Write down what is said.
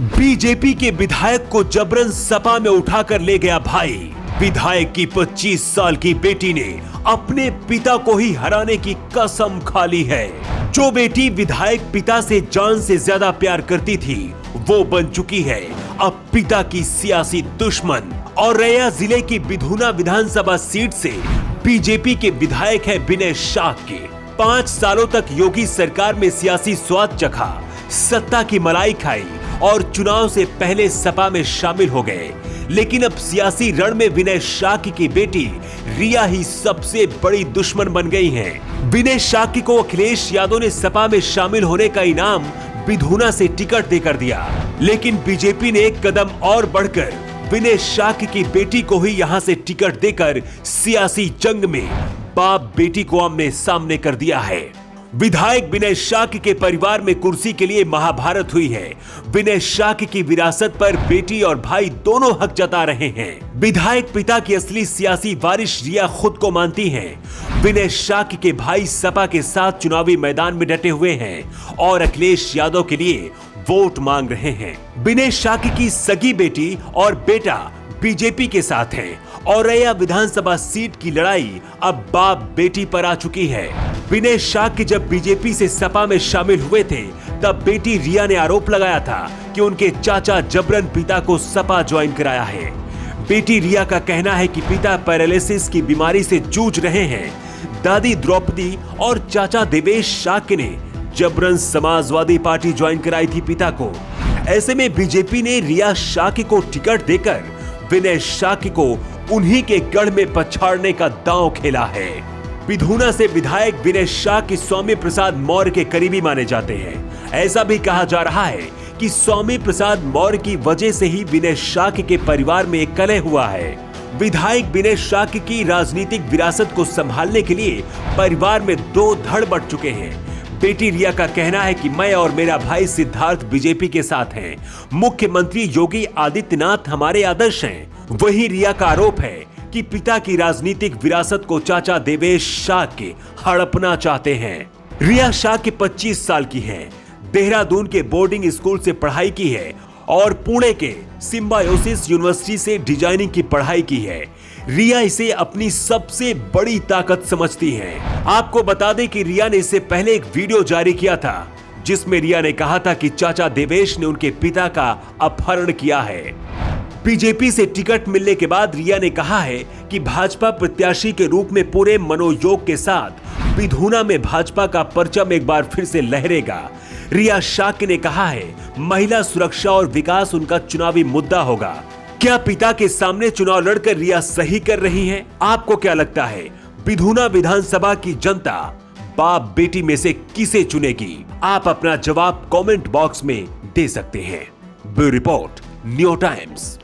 BJP के विधायक को जबरन सपा में उठाकर ले गया भाई। विधायक की 25 साल की बेटी ने अपने पिता को ही हराने की कसम खा ली है। जो बेटी विधायक पिता से जान से ज्यादा प्यार करती थी, वो बन चुकी है अब पिता की सियासी दुश्मन। औरैया जिले की बिधूना विधानसभा सीट से बीजेपी के विधायक है विनय शाक्य। 5 सालों तक योगी सरकार में सियासी स्वाद चखा, सत्ता की मलाई खाई और चुनाव से पहले सपा में शामिल हो गए। लेकिन अब सियासी रण में विनय शाक्य की बेटी रिया ही सबसे बड़ी दुश्मन बन गई हैं। विनय शाक्य को अखिलेश यादव ने सपा में शामिल होने का इनाम बिधूना से टिकट देकर दिया, लेकिन बीजेपी ने एक कदम और बढ़कर विनय शाक्य की बेटी को ही यहां से टिकट देकर सियासी जंग में बाप बेटी को आमने सामने कर दिया है। विधायक विनय शाक्य के परिवार में कुर्सी के लिए महाभारत हुई है। विनय शाक्य की विरासत पर बेटी और भाई दोनों हक जता रहे हैं। विधायक पिता की असली सियासी वारिस रिया खुद को मानती हैं। विनय शाक्य के भाई सपा के साथ चुनावी मैदान में डटे हुए हैं और अखिलेश यादव के लिए वोट मांग रहे हैं। विनय शाक्य की सगी बेटी और बेटा बीजेपी के साथ हैं। औरैया विधानसभा सीट की लड़ाई अब बाप बेटी पर आ चुकी है। विनय शाक्य जब बीजेपी से सपा में शामिल हुए थे, तब बेटी रिया ने आरोप लगाया था कि उनके चाचा जबरन पिता को सपा ज्वाइन कराया है। बेटी रिया का कहना है कि पिता पैरालिसिस की बीमारी से जूझ रहे हैं। दादी द्रौपदी और चाचा देवेश शाक्य ने जबरन समाजवादी पार्टी ज्वाइन कराई थी पिता को। ऐसे में बीजेपी ने रिया शाक्य को टिकट देकर विनय शाक्य को उन्हीं के गढ़ में पछाड़ने का दांव खेला है। बिधूना से विधायक विनय शाक्य स्वामी प्रसाद मौर्य के करीबी माने जाते हैं। ऐसा भी कहा जा रहा है कि स्वामी प्रसाद मौर्य की वजह से ही विनय शाक्य के परिवार में एक कलह हुआ है। विधायक विनय शाक्य की राजनीतिक विरासत को संभालने के लिए परिवार में 2 धड़ बढ़ चुके हैं। बेटी रिया का कहना है कि मैं और मेरा भाई सिद्धार्थ बीजेपी के साथ हैं। मुख्यमंत्री योगी आदित्यनाथ हमारे आदर्श हैं। वहीं रिया का आरोप है कि पिता की राजनीतिक विरासत को चाचा देवेश शाक्य हड़पना चाहते हैं। रिया शाक्य 25 साल की है। देहरादून के बोर्डिंग स्कूल से पढ़ाई की है और पुणे के सिम्बायोसिस यूनिवर्सिटी से डिजाइनिंग की पढ़ाई की है। रिया इसे अपनी सबसे बड़ी ताकत समझती है। आपको बता दें कि रिया ने इससे पहले एक वीडियो जारी किया था, जिसमें रिया ने कहा था कि चाचा देवेश ने उनके पिता का अपहरण किया है। बीजेपी से टिकट मिलने के बाद रिया ने कहा है कि भाजपा प्रत्याशी के रूप में पूरे मनोयोग के साथ बिधूना में भाजपा का परचम एक बार फिर से लहरेगा। रिया शाक्य ने कहा है, महिला सुरक्षा और विकास उनका चुनावी मुद्दा होगा। क्या पिता के सामने चुनाव लड़कर रिया सही कर रही है? आपको क्या लगता है, बिधूना विधानसभा की जनता बाप बेटी में से किसे चुनेगी? आप अपना जवाब कमेंट बॉक्स में दे सकते हैं। Bureau report, new times.